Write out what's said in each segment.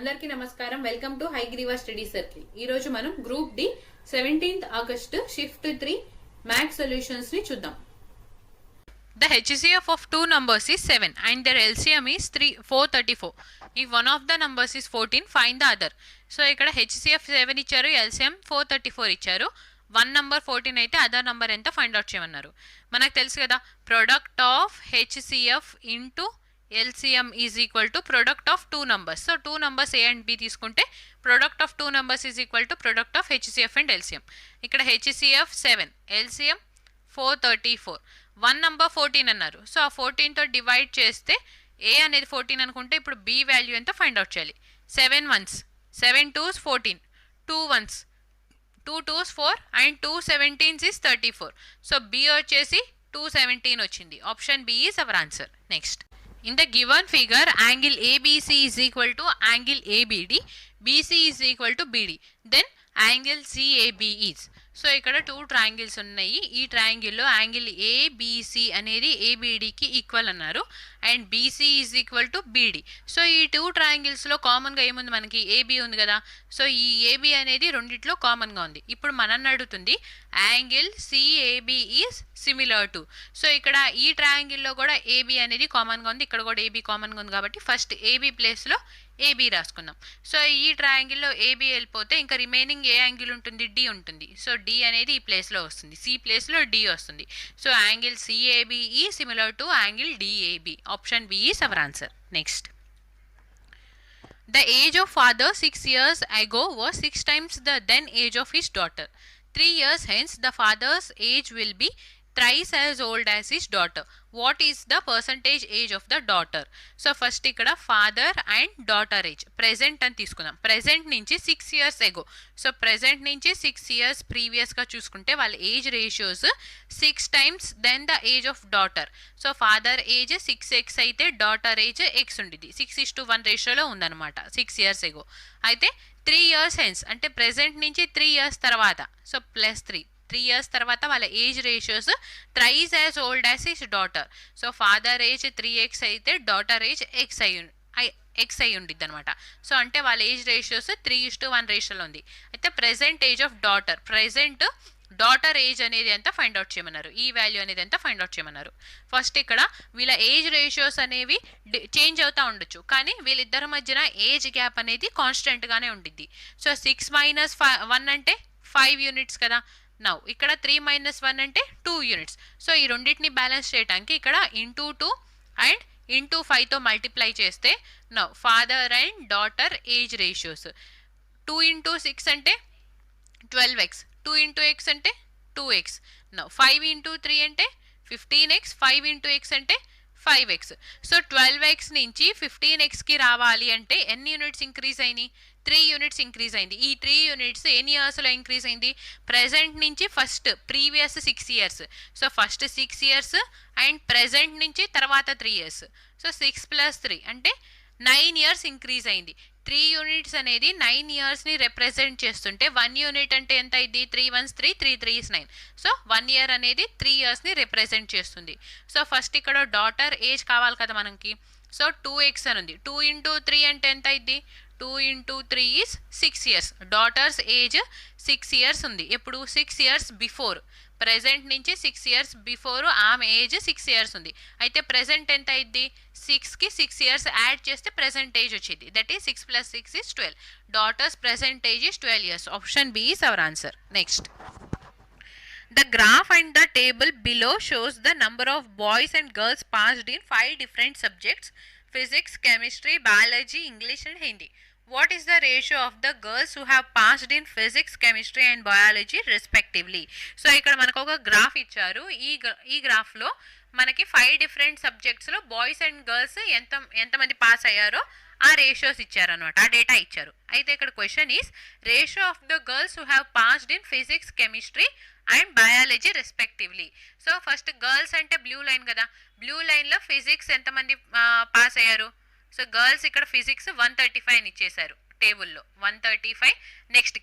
అందరికీ నమస్కారం. Welcome to Hayagreeva study circle. ఈ రోజు మనం group D 17th August shift 3 maths solutions ని చూద్దాం. The HCF of two numbers is 7 and their LCM is 434. If one of the numbers is 14, find the other. So ఇక్కడ HCF 7 ఇచ్చారు, LCM 434 ఇచ్చారు. One number 14 అయితే other number ఎంత find out చేయమన్నారు. మనకు తెలుసు కదా, product of HCF into LCM is equal to product of two numbers. So two numbers A and B తీసుకుంటే product of two numbers is equal to product of HCF and LCM. ఇక్కడ HCF 7, LCM 434, one number 14 అన్నారు. So ఆ 14తో divide చేస్తే A అనేది 14 అనుకుంటే ఇప్పుడు B value ఎంత find out చేయాలి. 7 1s, 7 2s 14, 2 1s, 2 2s 4 and 2 17s is 34. So B వచ్చేసి 217 వచ్చింది. Option B is our answer. Next, in the given figure angle ABC is equal to angle ABD, BC is equal to BD, then angle CAB is. So ఇక్కడ two triangles ఉన్నాయి. ఈ ట్రయాంగిల్లో angle ABC అనేది ఏబిడికి equal అన్నారు and BC is equal to BD. So ఈ two ట్రయాంగిల్స్లో కామన్గా ఏముంది, మనకి ఏబి ఉంది కదా. సో ఈ ఏబి అనేది రెండిట్లో కామన్గా ఉంది. ఇప్పుడు మనల్ని అడుగుతుంది angle CAB is similar to. So ఇక్కడ ఈ ట్రయాంగిల్లో కూడా ఏబి అనేది కామన్గా ఉంది, ఇక్కడ కూడా ఏబి కామన్గా ఉంది కాబట్టి ఫస్ట్ ఏబి ప్లేస్లో ఏబి రాసుకుందాం. సో ఈ ట్రయాంగిల్లో ఏబి వెళ్ళిపోతే ఇంకా రిమైనింగ్ ఏ యాంగిల్ ఉంటుంది, డి ఉంటుంది. సో డి అనేది ఈ ప్లేస్లో వస్తుంది, సి ప్లేస్లో డి వస్తుంది. So angle CAB is similar to angle DAB. Option B is our answer. Next, the age of father 6 years ago was 6 times the then age of his daughter. 3 years hence the father's age will be thrice as old as his daughter. What is the percentage age of the daughter? So first ఇక్కడ father and daughter age present అని తీసుకుందాం. Present నుంచి 6 years ఎగో. So present నుంచి 6 years ప్రీవియస్గా చూసుకుంటే వాళ్ళ age ratios 6 times then the age of daughter. So father age 6x అయితే daughter age x ఉండిద్ది. 6:1 రేషియోలో ఉందన్నమాట 6 years ఎగో. అయితే 3 years హెన్స్ అంటే ప్రెజెంట్ నుంచి 3 years తర్వాత, సో +3 years తర్వాత వాళ్ళ age ratios thrice as old as his daughter. So father age 3x అయితే డాటర్ ఏజ్ x అయి ఉండిద్ది అనమాట. సో అంటే వాళ్ళ ఏజ్ రేషియోస్ 3:1 రేషియోలో ఉంది. అయితే present age of daughter, present daughter age అనేది ఎంత ఫైండ్ అవుట్ చేయమన్నారు, ఈ వాల్యూ అనేది ఎంత ఫైండ్ అవుట్ చేయమన్నారు. ఫస్ట్ ఇక్కడ వీళ్ళ ఏజ్ రేషియోస్ అనేవి చేంజ్ అవుతూ ఉండొచ్చు, కానీ వీళ్ళిద్దరి మధ్యన ఏజ్ గ్యాప్ అనేది కాన్స్టెంట్గానే ఉండిద్ది. సో 6 - 1 అంటే 5 units కదా. నౌ ఇక్కడ 3 - 1 అంటే 2 units. సో ఈ రెండింటిని బ్యాలెన్స్ చేయడానికి ఇక్కడ *2 అండ్ *5తో మల్టిప్లై చేస్తే now father and daughter age ratios 2 × 6 అంటే 12x, 2 × x అంటే 2x, నౌ 5 × 3 అంటే 15x, 5 × x అంటే 5x. సో 12x నుంచి 15xకి రావాలి అంటే ఎన్ని యూనిట్స్ ఇంక్రీజ్ అయినాయి, 3 units ఇంక్రీజ్ అయింది. ఈ 3 units ఎన్ని ఇయర్స్లో ఇంక్రీజ్ అయింది, ప్రెజెంట్ నుంచి first previous 6 years. So first 6 years and present నుంచి తర్వాత 3 years. సో 6 + 3 అంటే 9 years ఇంక్రీజ్ అయింది. 3 units అనేది 9 yearsని రిప్రజెంట్ చేస్తుంటే 1 unit అంటే ఎంత అయింది, 3 1s 3, 3 3s 9. సో 1 year అనేది 3 yearsని రిప్రజెంట్ చేస్తుంది. సో ఫస్ట్ ఇక్కడ డాటర్ ఏజ్ కావాలి కదా మనకి. సో 2x అని ఉంది. 2 × 3 అంటే ఎంత అయింది, 2 × 3 is 6 years. Daughters age 6 years ఉంది. ఎప్పుడు 6 years బిఫోర్, ప్రెజెంట్ నుంచి 6 years బిఫోర్ ఆమె ఏజ్ 6 years ఉంది. అయితే ప్రెజెంట్ ఎంత అయింది, 6కి 6 years యాడ్ చేస్తే ప్రెజెంట్ ఏజ్ వచ్చింది. That is 6 + 6 is 12. Daughter's present age is 12 years. Option B is our answer. Next, the graph and the table below shows the number of boys and girls passed in 5 different subjects: physics, chemistry, biology, English and Hindi. What is the ratio of the girls who have passed in physics, chemistry and biology respectively? So ఇక్కడ మనకు ఒక graph ఇచ్చారు. ఈ గ్రాఫ్లో మనకి 5 different సబ్జెక్ట్స్లో boys and girls ఎంతమంది pass అయ్యారో ఆ రేషియోస్ ఇచ్చారనమాట, ఆ డేటా ఇచ్చారు. అయితే ఇక్కడ question is ratio of the girls who have passed in physics, chemistry and biology respectively. So first girls అంటే బ్లూ లైన్ కదా, బ్లూ లైన్లో ఫిజిక్స్ ఎంతమంది పాస్ అయ్యారు. సో గర్ల్స్ ఇక్కడ ఫిజిక్స్ 135 అని ఇచ్చేశారు టేబుల్లో, 135. నెక్స్ట్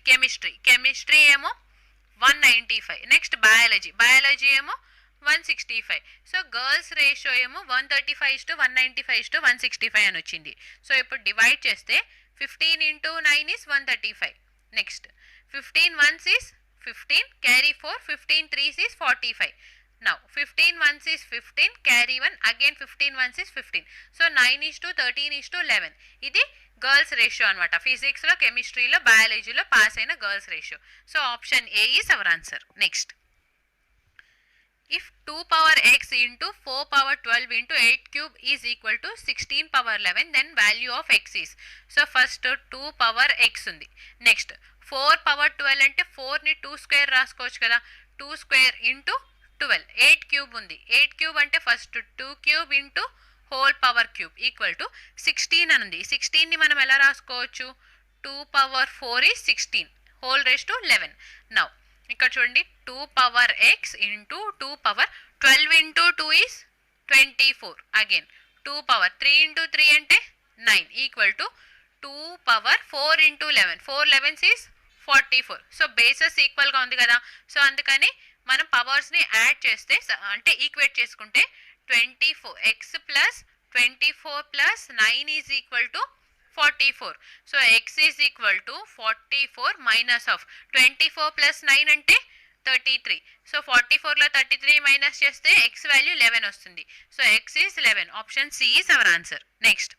కెమిస్ట్రీ ఏమో 195. నెక్స్ట్ బయాలజీ ఏమో 165. సో గర్ల్స్ రేషియో ఏమో 135:195:165 అని వచ్చింది. సో ఇప్పుడు డివైడ్ చేస్తే 15 into 9 is 135. Next, 15 ones is 15, carry 4, 15 threes is 45. Now 15 ones is 15, carry 1, again 15 ones is 15. So 9:13:11. ఇది గర్ల్స్ రేషియో అనమాట. ఫిజిక్స్లో, కెమిస్ట్రీలో, బయాలజీలో పాస్ అయిన girls ratio. So option A is our answer. Next, if 2 power x into 4 power 12 into 8 cube is equal to 16 power 11, then value of x is. So first 2 power x ఉంది. Next 4 power 12 అంటే 4ని 2 square రాసుకోవచ్చు కదా. 2 square into 12. 8 cube ఉంది. 8 cube అంటే first 2 cube into whole power cube equal to 16 అని ఉంది. 16ని మనం ఎలా రాసుకోవచ్చు? 2 power 4 is 16 whole raise to 11. Now ఇక్కడ చూడండి, 2 power x into 2 power 12 into 2 is 24. Again 2 power 3 into 3 అంటే 9 equal to 2 power 4 into 11. 4 11 is 44. So bases ఈక్వల్గా ఉంది కదా. సో అందుకని మనం పవర్స్ని యాడ్ చేస్తే అంటే ఈక్వేట్ చేసుకుంటే 24 x plus 24 plus 9 is equal to 44. So x is equal to 44 minus of 24 plus 9 అంటే 33. సో 44లో 33 మైనస్ చేస్తే x వాల్యూ 11 వస్తుంది. So x is 11. Option C is our answer. Next,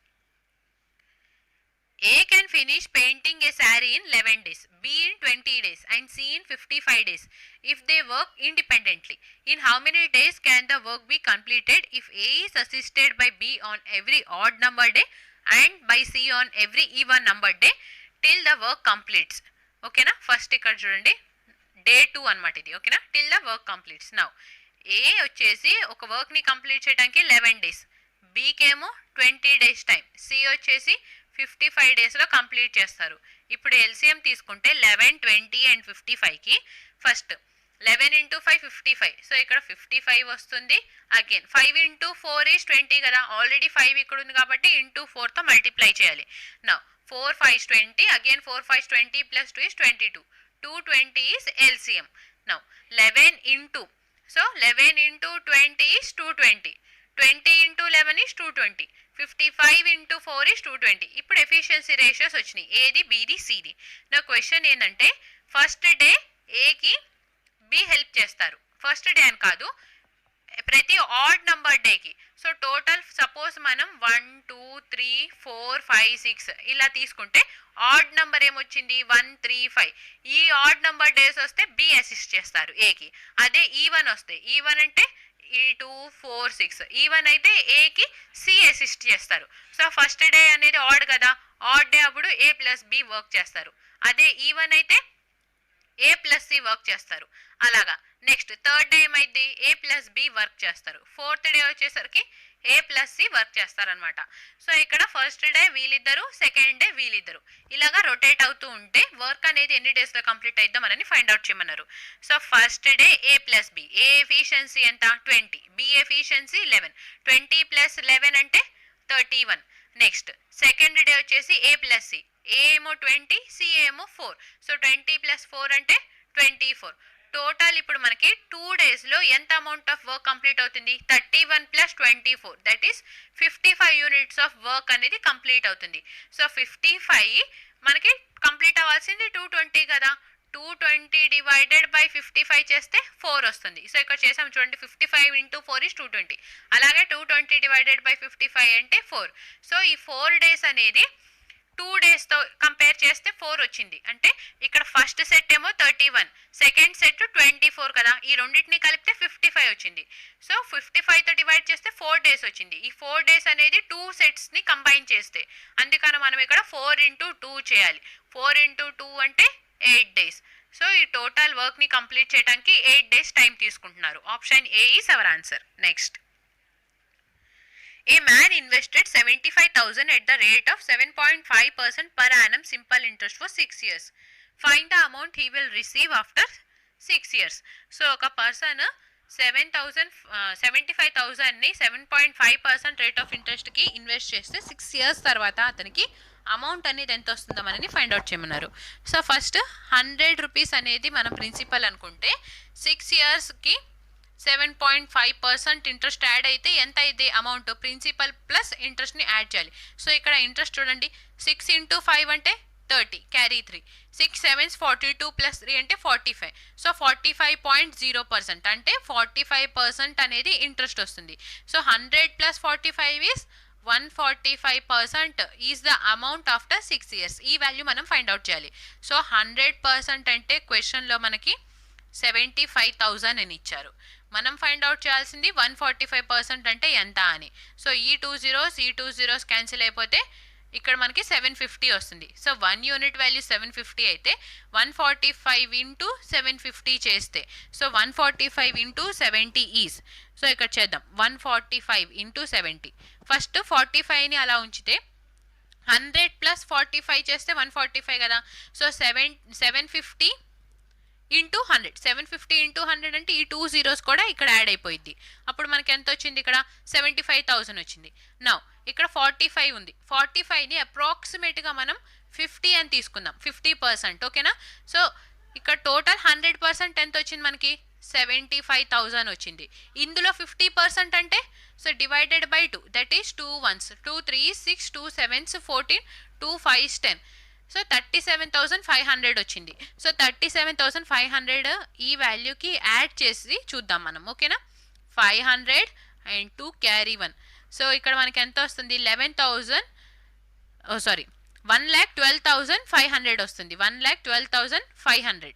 A can finish painting a saree in 11 days, B in 20 days and C in 55 days if they work independently. In how many days can the work be completed if A is assisted by B on every odd number day and by C on every even number day till the work completes? ఓకేనా. First ఇక్కడ చూడండి, day 2 అనమాట ఇది. ఓకేనా, till the work completes. Now A వచ్చేసి ఒక వర్క్ని complete చేయడానికి 11 డేస్, బీకేమో 20 డేస్ టైం, సి వచ్చేసి 55 డేస్లో కంప్లీట్ చేస్తారు. ఇప్పుడు ఎల్సిఎం తీసుకుంటే 11, 20 అండ్ 55కి ఫస్ట్ 11 ఇంటూ 5 55. సో ఇక్కడ 55 వస్తుంది. అగైన్ 5 ఇంటూ 4 ఈజ్ 20 కదా. ఆల్రెడీ 5 ఇక్కడ ఉంది కాబట్టి ఇంటూ 4తో మల్టిప్లై చేయాలి. నా 4 5 20, again 4 5 20 plus 2 is 22. 220 is LCM. నా 11 into, so 11 into 20 is 220. 20 into 11 is 220. 55 into 4 is 220. ఇప్పుడు ఎఫిషియన్సీ రేషియోస్ వచ్చినాయి, ఏది, బీది, సిది. నా క్వశ్చన్ ఏంటంటే ఫస్ట్ డే ఏకి బి హెల్ప్ చేస్తారు. ఫస్ట్ డే అని కాదు, ప్రతి ఆడ్ నంబర్ డేకి. సో టోటల్ సపోజ్ మనం 1 2 3 4 5 6 ఇలా తీసుకుంటే ఆడ్ నంబర్ ఏమొచ్చింది 1 3 5. ఈ ఆడ్ నంబర్ డేస్ వస్తే బి అసిస్ట్ చేస్తారు ఏకి. అదే ఈవన్ వస్తే, ఈవన్ అంటే ఈ 2 4 6, ఈవన్ అయితే ఏకి సి అసిస్ట్ చేస్తారు. సో ఫస్ట్ డే అనేది ఆడ్ కదా, ఆడ్ డే అప్పుడు ఏ ప్లస్ బి వర్క్ చేస్తారు. అదే ఈవన్ అయితే ఏ ప్లస్ సి వర్క్ చేస్తారు. అలాగా నెక్స్ట్ థర్డ్ డే ఏమైంది, ఏ ప్లస్ బి వర్క్ చేస్తారు. ఫోర్త్ డే వచ్చేసరికి ఏ ప్లస్ సి వర్క్ చేస్తారనమాట. సో ఇక్కడ ఫస్ట్ డే వీళ్ళిద్దరు, సెకండ్ డే వీళ్ళిద్దరు, ఇలాగా రొటేట్ అవుతూ ఉంటే వర్క్ అనేది ఎన్ని డేస్లో కంప్లీట్ అయిద్దాం అని ఫైండ్ అవుట్ చేయమన్నారు. సో ఫస్ట్ డే ఏ ప్లస్ బి, ఏ ఎఫిషియన్సీ ఎంత 20, బి ఎఫిషియన్సీ 11. 20 ప్లస్ 11 అంటే 31. నెక్స్ట్ సెకండ్ డే వచ్చేసి ఏ ప్లస్ సి, ఏ ఏమో 20, సి ఏమో 4. సో 20 ప్లస్ 4 అంటే 24. టోటల్ ఇప్పుడు మనకి 2 డేస్లో ఎంత అమౌంట్ ఆఫ్ వర్క్ కంప్లీట్ అవుతుంది, 31 plus 24, that is 55 units of work అనేది కంప్లీట్ అవుతుంది. సో 55 మనకి కంప్లీట్ అవ్వాల్సింది 220 కదా. 220 డివైడెడ్ బై 55 చేస్తే 4 వస్తుంది. సో ఇక్కడ చేసాం చూడండి, 55 ఇంటూ 4 ఈజ్ 220. అలాగే 220 డివైడెడ్ బై 55 అంటే 4. సో ఈ 4 డేస్ అనేది 2 డేస్తో కంపేర్ చేస్తే 4 వచ్చింది. అంటే ఇక్కడ ఫస్ట్ సెట్ ఏమో 31, సెకండ్ సెట్ 24 కదా. ఈ రెండింటిని కలిపితే 55 వచ్చింది. సో 55తో డివైడ్ చేస్తే 4 డేస్ వచ్చింది. ఈ 4 డేస్ అనేది 2 సెట్స్ని కంబైన్ చేస్తే, అందుకని మనం ఇక్కడ 4 ఇంటూ 2 చేయాలి. 4 ఇంటూ 2 అంటే 8 డేస్. సో ఈ టోటల్ వర్క్ని కంప్లీట్ చేయడానికి 8 డేస్ టైం తీసుకుంటున్నారు. Option A is our answer. Next, a man invested 75,000 at the rate of 7.5% per annum simple interest for 6 years. Find the amount he will receive after 6 years. So ఒక person 75,000ని 7.5% rate of ఇంట్రెస్ట్కి invest చేస్తే 6 years తర్వాత అతనికి amount అనేది ఎంత వస్తుందో మనని find out చేయమన్నారు. So first 100 rupees అనేది మన ప్రిన్సిపల్ అనుకుంటే 6 ఇయర్స్కి 7.5% ఇంట్రెస్ట్ యాడ్ అయితే ఎంత అయితే అమౌంట్ ప్రిన్సిపల్ ప్లస్ ఇంట్రెస్ట్ని యాడ్ చేయాలి. సో ఇక్కడ ఇంట్రెస్ట్ చూడండి, 6 into 5 అంటే 30, క్యారీ 3, 6 7s 42 ప్లస్ 3 అంటే 45. సో 45.0% అంటే 45% అనేది ఇంట్రెస్ట్ వస్తుంది. So 100 plus 45 is 145% is the amount after 6 years. ఈ వాల్యూ మనం ఫైండ్ అవుట్ చేయాలి. సో 100% అంటే క్వశ్చన్లో మనకి 75,000 అని ఇచ్చారు. మనం ఫైండ్ అవుట్ చేయాల్సింది 145% అంటే ఎంత అని. సో ఈ 2 zeros క్యాన్సిల్ అయిపోతే ఇక్కడ మనకి 750 వస్తుంది. సో 1 యూనిట్ వాల్యూ 750 అయితే 145 into 750 చేస్తే సో 145 into 70 ఈజ్. సో ఇక్కడ చేద్దాం, 145 into 70. ఫస్ట్ 45ని అలా ఉంచితే 100 ప్లస్ 45 చేస్తే 145 కదా. సో 750 ఇంటూ 100, 750 into 100 అంటే ఈ 2 zeros కూడా ఇక్కడ యాడ్ అయిపోయింది. అప్పుడు మనకి ఎంత వచ్చింది, ఇక్కడ 75,000 వచ్చింది. నౌ ఇక్కడ 45 ఉంది, 45ని అప్రాక్సిమేట్గా మనం 50 అని తీసుకుందాం, 50%. ఓకేనా. సో ఇక్కడ టోటల్ 100% ఎంత వచ్చింది మనకి, 75,000 వచ్చింది. ఇందులో 50% అంటే so divided by 2, that is 2 1s, 2 3s 6, 2 7s 14, 2 5s 10. So 37,500 వచ్చింది. సో 37,500 ఈ వాల్యూకి యాడ్ చేసి చూద్దాం మనం. ఓకేనా. 500 and 2 క్యారీ 1. సో ఇక్కడ మనకి ఎంత వస్తుంది, 1,12,500 వస్తుంది. 1,12,500.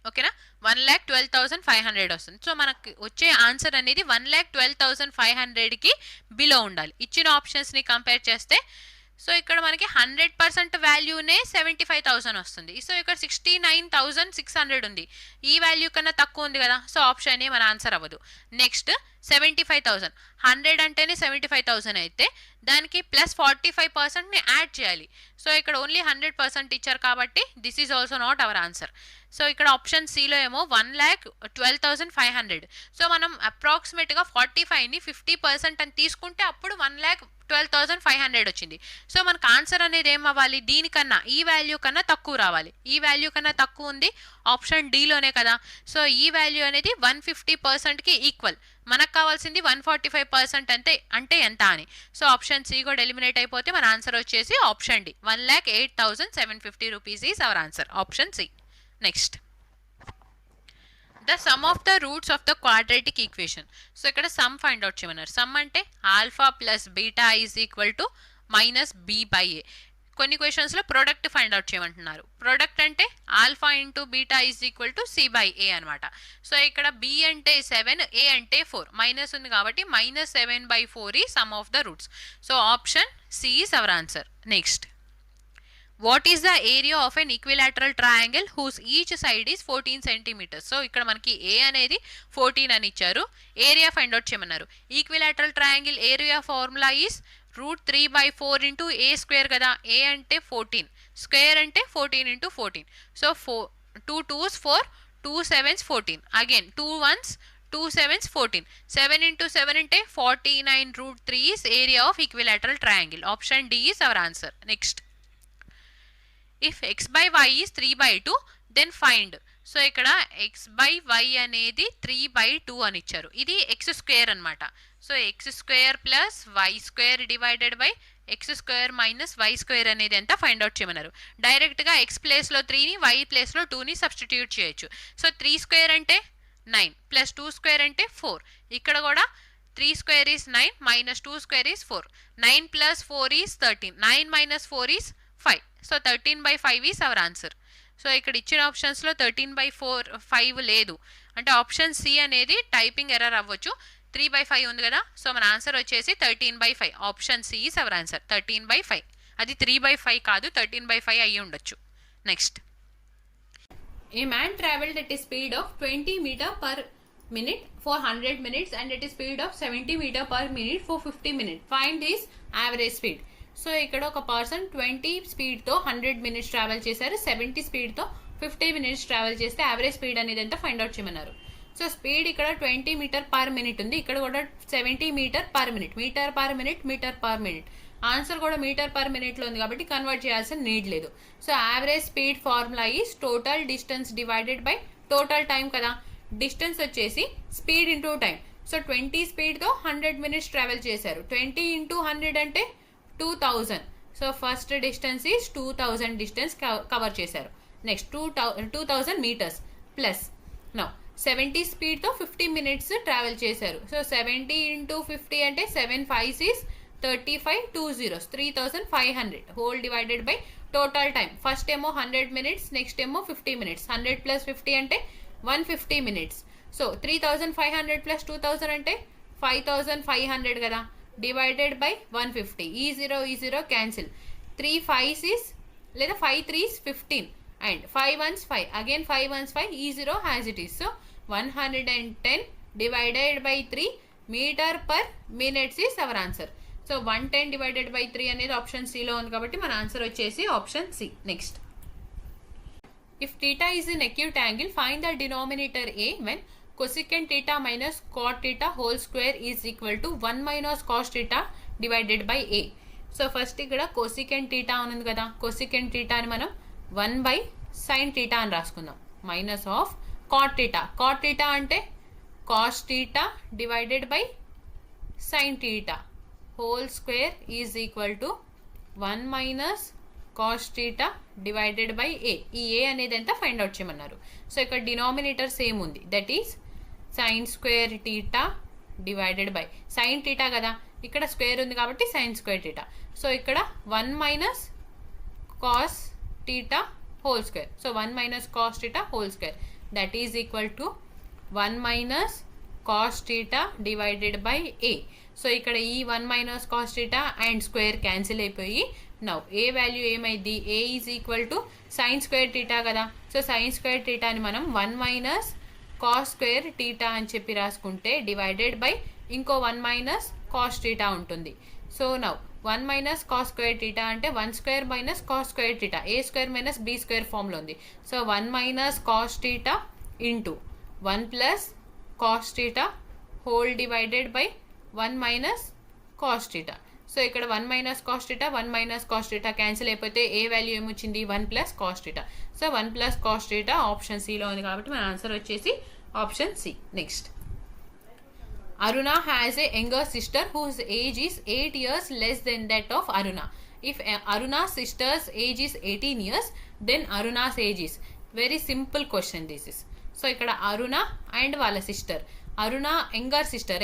ఓకేనా, 1,12,500 వస్తుంది. సో మనకి వచ్చే ఆన్సర్ అనేది 1,12,500కి బిలో ఉండాలి. ఇచ్చిన ఆప్షన్స్ని కంపేర్ చేస్తే సో ఇక్కడ మనకి 100% వాల్యూనే 75,000 వస్తుంది. సో ఇక్కడ 69,600 ఉంది. ఈ వాల్యూ కన్నా తక్కువ ఉంది కదా. సో ఆప్షన్ ఏ మన ఆన్సర్ అవ్వదు. నెక్స్ట్ 75,000, 100 అంటేనే 75,000 అయితే దానికి ప్లస్ 45%ని యాడ్ చేయాలి. సో ఇక్కడ ఓన్లీ 100% ఇచ్చారు కాబట్టి this is also not our answer. So ఇక్కడ ఆప్షన్ సిలో ఏమో 1,12,500. సో మనం అప్రాక్సిమేట్గా 45ని 50% అని తీసుకుంటే అప్పుడు 1,12,500 వచ్చింది. సో మనకు ఆన్సర్ అనేది ఏం అవ్వాలి, దీనికన్నా ఈ వాల్యూ కన్నా తక్కువ రావాలి. ఈ వాల్యూ కన్నా తక్కువ ఉంది ఆప్షన్ డిలోనే కదా. సో ఈ వాల్యూ అనేది 150%కి ఈక్వల్. మనకు కావాల్సింది 145% అంటే ఎంత అని. సో ఆప్షన్ సి కూడా ఎలిమినేట్ అయిపోతే మన ఆన్సర్ వచ్చేసి option D, 1,08,750 rupees is our answer, option C. Next, the sum of the roots of the quadratic equation. So ఇక్కడ సమ్ ఫైండ్ అవుట్ చేయమన్నారు. సమ్ అంటే alpha plus beta is equal to minus B by A. కొన్ని క్వశ్చన్స్లో product find out చేయమంటున్నారు. Product అంటే alpha into beta is equal to C by A అనమాట. So ఇక్కడ B అంటే 7, ఏ అంటే 4, మైనస్ ఉంది కాబట్టి -7/4 is sum of the roots. So option C is our answer. Next, what is the area of an equilateral triangle whose each side is 14 centimeters. So ఇక్కడ మనకి a అనేది 14 అని ఇచ్చారు, ఏరియా ఫైండ్ అవుట్ చేయమన్నారు. Equilateral triangle area formula is √3/4 into a square కదా. a అంటే 14, square అంటే 14 into 14. So 2 2s 4, 2 7s 14, again 2 1s 2 7s 14, 7 into 7 అంటే 49 √3 is area of equilateral triangle. Option D is our answer. Next, if x by y is 3/2 then find. So ఇక్కడ x by y అనేది 3/2 అని ఇచ్చారు. ఇది x square అనమాట. So x square plus y square divided by x square minus y square అనేది ఎంత find out చేయమన్నారు. డైరెక్ట్గా x ప్లేస్లో 3ని y ప్లేస్లో 2ని సబ్స్టిట్యూట్ చేయొచ్చు. సో 3 స్క్వేర్ అంటే 9 ప్లస్ 2 స్క్వేర్ అంటే 4. ఇక్కడ కూడా 3 square is 9 minus 2 square is 4. 9 plus 4 is 13. 9 minus 4 is 5. So 13/5 is our answer. So ఇక్కడ ఇచ్చిన ఆప్షన్స్లో 13/5 లేదు అంటే ఆప్షన్ సి అనేది టైపింగ్ ఎర్రర్ అవ్వచ్చు. 3/5 ఉంది కదా. సో మన ఆన్సర్ వచ్చేసి 13/5. Option C is our answer, 13/5. అది 3/5 కాదు, 13/5 అయ్యి ఉండొచ్చు. Next, A man traveled at a speed of 20 meter per minute for 100 minutes and at a speed of 70 meter per minute for 50 minutes. Find his average speed. So ఇక్కడ ఒక person 20 స్పీడ్తో 100 minutes travel చేశారు, 70 స్పీడ్తో 50 minutes travel చేస్తే average speed అనేది ఎంత find out చేయమన్నారు. So speed ఇక్కడ 20 meter per minute ఉంది, ఇక్కడ కూడా 70 meter per minute, meter per minute. Answer కూడా మీటర్ పర్ మినిట్లో ఉంది కాబట్టి కన్వర్ట్ చేయాల్సిన నీడ్ లేదు. So average speed formula is total distance divided by total time కదా. డిస్టెన్స్ వచ్చేసి స్పీడ్ ఇంటూ టైం. సో 20 స్పీడ్తో 100 మినిట్స్ ట్రావెల్ చేశారు. 20 ఇంటూ 100 అంటే 2000. So first distance is 2000 distance cover చేశారు. నెక్స్ట్ 2000 మీటర్స్ ప్లస్ నౌ 70 స్పీడ్తో 50 minutes travel చేశారు. So 70 into 50 అంటే 7 5 is 35 2 zeros 3500 whole divided by total time. First ఏమో 100 మినిట్స్, నెక్స్ట్ ఏమో 50 minutes. 100 plus 50 అంటే 150 మినిట్స్. సో 3500 ప్లస్ 2000 అంటే 5500 కదా, డివైడెడ్ బై 150. ఈ జీరో క్యాన్సిల్. 3 5s is లేదా 5 3s 15 and 5 1s 5 again 5 1s 5. ఈ zero has it is. So 110 divided by 3 meter per minutes is our answer. So 110 divided by 3 అనేది option సిలో ఉంది కాబట్టి మన ఆన్సర్ వచ్చేసి option C. Next, if theta is an acute angle, find the denominator a when cosecant theta minus cot theta whole square is equal to 1 minus cos theta divided by a. So first ఇక్కడ cosecant theta ఉంది కదా, cosecant theta అని మనం 1 by sin theta అని రాసుకుందాం. Minus of cot theta. cot theta అంటే cos theta divided by sin theta whole square is equal to 1 minus cos theta divided by a. ఈ a అనేది ఎంత ఫైండ్ అవుట్ చేయమన్నారు. So ఇక్కడ డినామినేటర్ సేమ్ ఉంది, that is sin square theta divided by sin theta కదా, ఇక్కడ square ఉంది కాబట్టి sin square theta. సో ఇక్కడ 1 minus cos theta whole square. So 1 minus cos theta whole square that is equal to 1 minus cos theta divided by a. So ఇక్కడ ఈ 1 minus cos theta and square cancel అయిపోయి now A value ఏమైంది, A is equal to sine square theta కదా. So sine square టీటాని మనం 1 minus cos square theta అని చెప్పి రాసుకుంటే డివైడెడ్ బై ఇంకో 1 మైనస్ కాస్ టీటా ఉంటుంది. So now 1 minus cos square theta అంటే 1 square minus cos square theta, A square minus B square ఫామ్లో ఉంది. So 1 minus cos theta into 1 plus cos theta whole divided by 1 minus cos theta. So ఇక్కడ 1 minus cos theta 1 minus cos theta cancel అయిపోతే A value ఏమొచ్చింది, 1 plus cos theta. So 1 plus cos theta option సిలో ఉంది కాబట్టి మన answer వచ్చేసి option C. Next, Aruna has a younger sister whose age is 8 years less than that of Aruna. If Aruna's sister's age is 18 years, then Aruna's age is. Very simple question this is. So ఇక్కడ అరుణ and వాళ్ళ sister, అరుణ younger sister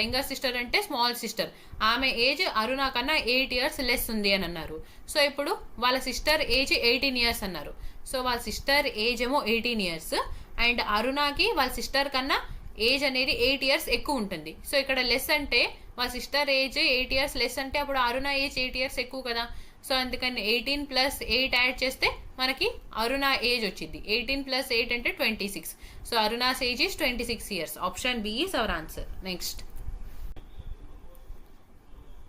అంటే small sister, ఆమె age అరుణ కన్నా 8 years less ఉంది అని అన్నారు. So ఇప్పుడు వాళ్ళ సిస్టర్ ఏజ్ 18 years అన్నారు. సో వాళ్ళ సిస్టర్ ఏజ్ ఏమో 18 years అండ్ అరుణకి వాళ్ళ సిస్టర్ కన్నా ఏజ్ అనేది 8 years ఎక్కువ ఉంటుంది. సో ఇక్కడ లెస్ అంటే వాళ్ళ సిస్టర్ ఏజ్ 8 years లెస్ అంటే అప్పుడు అరుణ ఏజ్ 8 years ఎక్కువ కదా. సో అందుకని 18 ప్లస్ 8 యాడ్ చేస్తే మనకి అరుణ ఏజ్ వచ్చింది. 18 ప్లస్ 8 అంటే 26. So Aruna's age is 26 years. Option B is our answer. Next,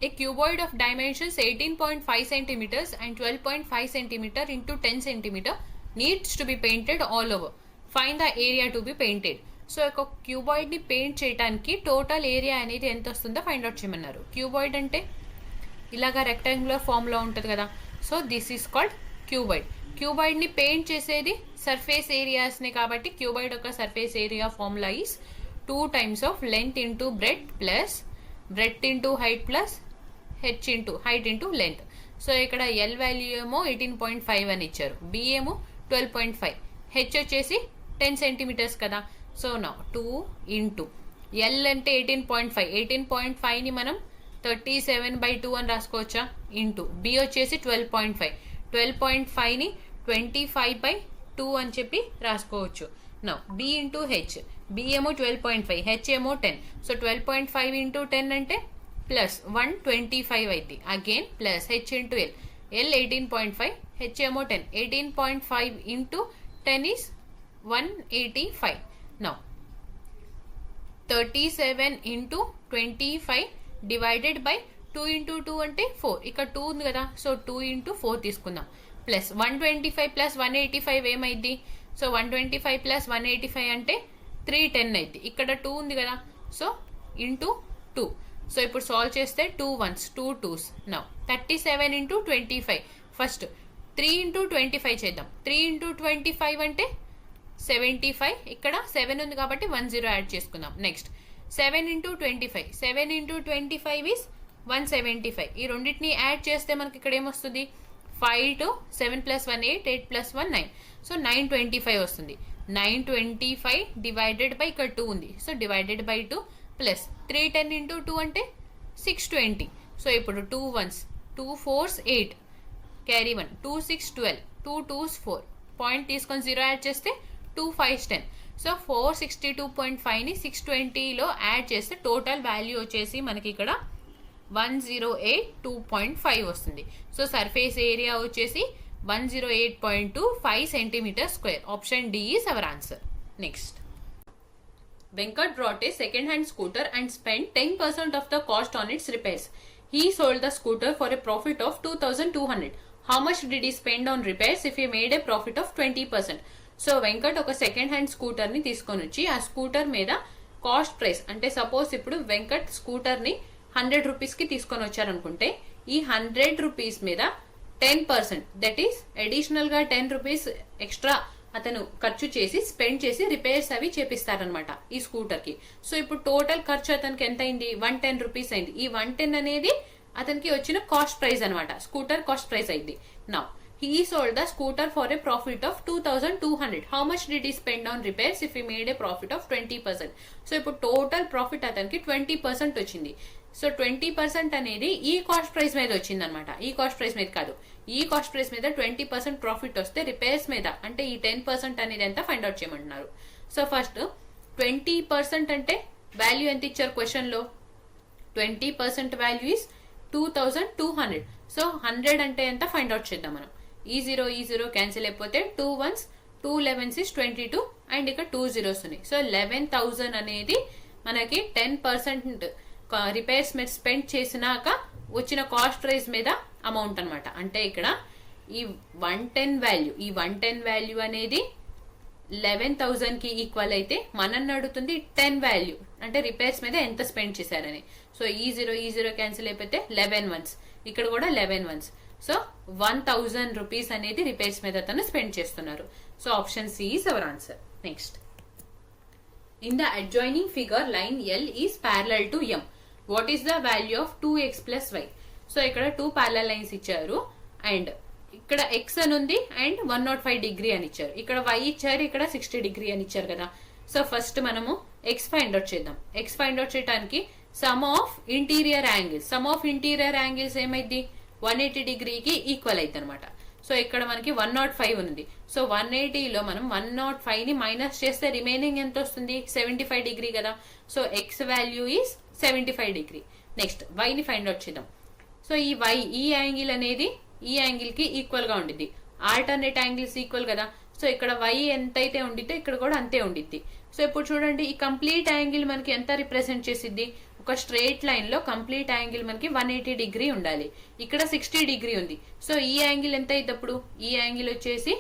a cuboid of dimensions 18.5 centimeters and 12.5 centimeter into 10 centimeter needs to be painted all over. Find the area to be painted. So ఒక క్యూబాయిడ్ని paint చేయడానికి total area అనేది ఎంత వస్తుందో find out చేయమన్నారు. Cuboid అంటే ఇలాగా rectangular ఫామ్లో ఉంటుంది కదా. So this is called cuboid. క్యూబాయిడ్ని పెయింట్ చేసేది సర్ఫేస్ ఏరియాస్ని కాబట్టి క్యూబాయిడ్ యొక్క surface area formula is 2 times of length into breadth plus breadth into height plus H into height into length. So ఇక్కడ ఎల్ వాల్యూ ఏమో 18.5 అని ఇచ్చారు, బి ఏమో 12.5, హెచ్ వచ్చేసి 10 centimeters కదా. సో నా 2 ఇంటూ ఎల్ అంటే 18.5, 18.5ని మనం 37/2 అని రాసుకోవచ్చా, ఇంటూ బి వచ్చేసి 12.5, 12.5ని 25/2 అని చెప్పి రాసుకోవచ్చు. నా బి ఇంటూ హెచ్, బి ఏమో 12.5, హెచ్ ఏమో 10. సో 12.5 ఇంటూ 10 అంటే ప్లస్ 125 అయింది. Again plus H into L, L 18.5, H ఏమో 10, 18.5 into 10 is 185. Now 37 into 25 divided by 2 into 2 అంటే 4, ఇక్కడ 2 ఉంది కదా. సో 2 ఇంటూ 4 తీసుకుందాం. ప్లస్ 125 ప్లస్ 185 ఏమైంది. సో 125 ప్లస్ 185 అంటే 310 అయింది. ఇక్కడ 2 ఉంది కదా. So into 2. సో ఇప్పుడు సాల్వ్ చేస్తే 2 1s 2 2s. Now 37 into 25. First 3 into 25 చేద్దాం. 3 ఇంటూ 25 అంటే 75, ఇక్కడ 7 ఉంది కాబట్టి 10 యాడ్ చేసుకుందాం. Next 7 into 25, 7 into 25 is 175. ఈ రెండింటిని యాడ్ చేస్తే మనకి ఇక్కడ ఏమొస్తుంది, 5 to 7 plus 1 8, 8 plus 1 9. సో 925 వస్తుంది. 925 డివైడెడ్ బై ఇక్కడ 2 ఉంది, so divided by 2 plus 310 into 2 అంటే 620. సో ఇప్పుడు 2 1s, 2 4s 8, carry 1, 2 6 12, 2 2s 4, point తీసుకొని 0 యాడ్ చేస్తే 2 5s 10. సో 462.5ని 620లో యాడ్ చేస్తే టోటల్ వాల్యూ వచ్చేసి మనకి ఇక్కడ 1082.5 వస్తుంది. సో సర్ఫేస్ ఏరియా వచ్చేసి 108.25 cm². Option D is our answer. Next, Venkat brought a second-hand scooter and spent 10% of the cost on its repairs. He sold the scooter for a profit of 2,200. How much did he spend on repairs if he made a profit of 20%? So Venkat ఒక second hand scooter ని తీసుకొని వచ్చి ఆ scooter మీద cost price అంటే suppose ఇప్పుడు Venkat scooter ని 100 rupees కి తీసుకొని వచ్చారనుకుంటే ఈ 100 రూపీస్ మీద 10%, దట్ ఈస్ అడిషనల్ గా 10 రూపీస్ ఎక్స్ట్రా అతను ఖర్చు చేసి స్పెండ్ చేసి రిపేర్స్ అవి చేపిస్తారనమాట ఈ స్కూటర్ కి. సో ఇప్పుడు టోటల్ ఖర్చు అతనికి ఎంత అయింది, 110 రూపీస్ అయింది. ఈ 110 అనేది అతనికి వచ్చిన కాస్ట్ ప్రైస్ అనమాట, స్కూటర్ కాస్ట్ ప్రైస్ అయింది. Now he sold the scooter for a profit of 2,200. How much did he spend on repairs if he made a profit of 20%? So ఇప్పుడు టోటల్ ప్రాఫిట్ అతనికి 20% వచ్చింది. సో 20% అనేది ఈ cost price మీద వచ్చింది అనమాట, ఈ కాస్ట్ ప్రైస్ మీద కాదు. ఈ కాస్ట్ ప్రైస్ మీద 20% ప్రాఫిట్ వస్తే రిపేర్స్ మీద అంటే ఈ 10% అనేది ఎంత ఫైండ్ అవుట్ చేయమంటున్నారు. సో ఫస్ట్ 20% అంటే వాల్యూ ఎంత ఇచ్చారు క్వశ్చన్ లో, 20% వాల్యూ ఇస్ 2,200. సో 100 అంటే ఎంత ఫైండ్ అవుట్ చేద్దాం మనం. ఈ 0 క్యాన్సిల్ అయిపోతే 2 1s, 2 11s is 22 అండ్ ఇక్కడ 2 zeros ఉన్నాయి. సో 11,000 అనేది మనకి 10% రిపేర్స్ మీద స్పెండ్ చేసినాక వచ్చిన కాస్ట్ ప్రైస్ మీద అమౌంట్ అనమాట. అంటే ఇక్కడ ఈ 110 వాల్యూ అనేది 11,000 కి ఈక్వల్ అయితే మనల్ని అడుగుతుంది 10 వాల్యూ అంటే రిపేర్స్ మీద ఎంత స్పెండ్ చేశారని. సో ఈ 0 క్యాన్సిల్ అయిపోతే 11 1s, ఇక్కడ కూడా 11 1s. సో 1,000 రూపీస్ అనేది రిపేర్స్ మీద తను స్పెండ్ చేస్తున్నారు. So option C is our answer. Next, in the adjoining figure line L is parallel to M. What is the value of 2x plus y? So ఇక్కడ 2 parallel lines ఇచ్చారు and ఇక్కడ x అని ఉంది and 105 degree అని ఇచ్చారు. ఇక్కడ y ఇచ్చారు, ఇక్కడ 60 డిగ్రీ అని ఇచ్చారు కదా. సో ఫస్ట్ మనము x ఫైండ్ అవుట్ చేద్దాం. x ఫైండ్ అవుట్ చేయడానికి సమ్ ఆఫ్ ఇంటీరియర్ యాంగిల్స్ ఏమైంది, 180 డిగ్రీకి ఈక్వల్ అయితే అనమాట. సో ఇక్కడ మనకి 105 ఉంది. సో 180లో మనం 105 ని మైనస్ చేస్తే రిమైనింగ్ ఎంత వస్తుంది, 75 డిగ్రీ కదా. So X value is 75 degree. Next y ని ఫైండ్ అవుట్ చేద్దాం. సో ఈ y ఈ యాంగిల్ అనేది ఈ యాంగిల్ కి ఈక్వల్ గా ఉండిద్ది, ఆల్టర్నేట్ యాంగిల్స్ ఈక్వల్ కదా. సో ఇక్కడ y ఎంతైతే ఉండిద్దో ఇక్కడ కూడా అంతే ఉండిద్ది. సో ఇప్పుడు చూడండి ఈ కంప్లీట్ యాంగిల్ మనకి ఎంత రిప్రజెంట్ చేసిద్ది, ఒక స్ట్రైట్ లైన్ లో కంప్లీట్ యాంగిల్ మనకి 180 డిగ్రీ ఉండాలి, ఇక్కడ 60 డిగ్రీ ఉంది. సో ఈ యాంగిల్ ఎంత అయితే అప్పుడు ఈ యాంగిల్ వచ్చేసి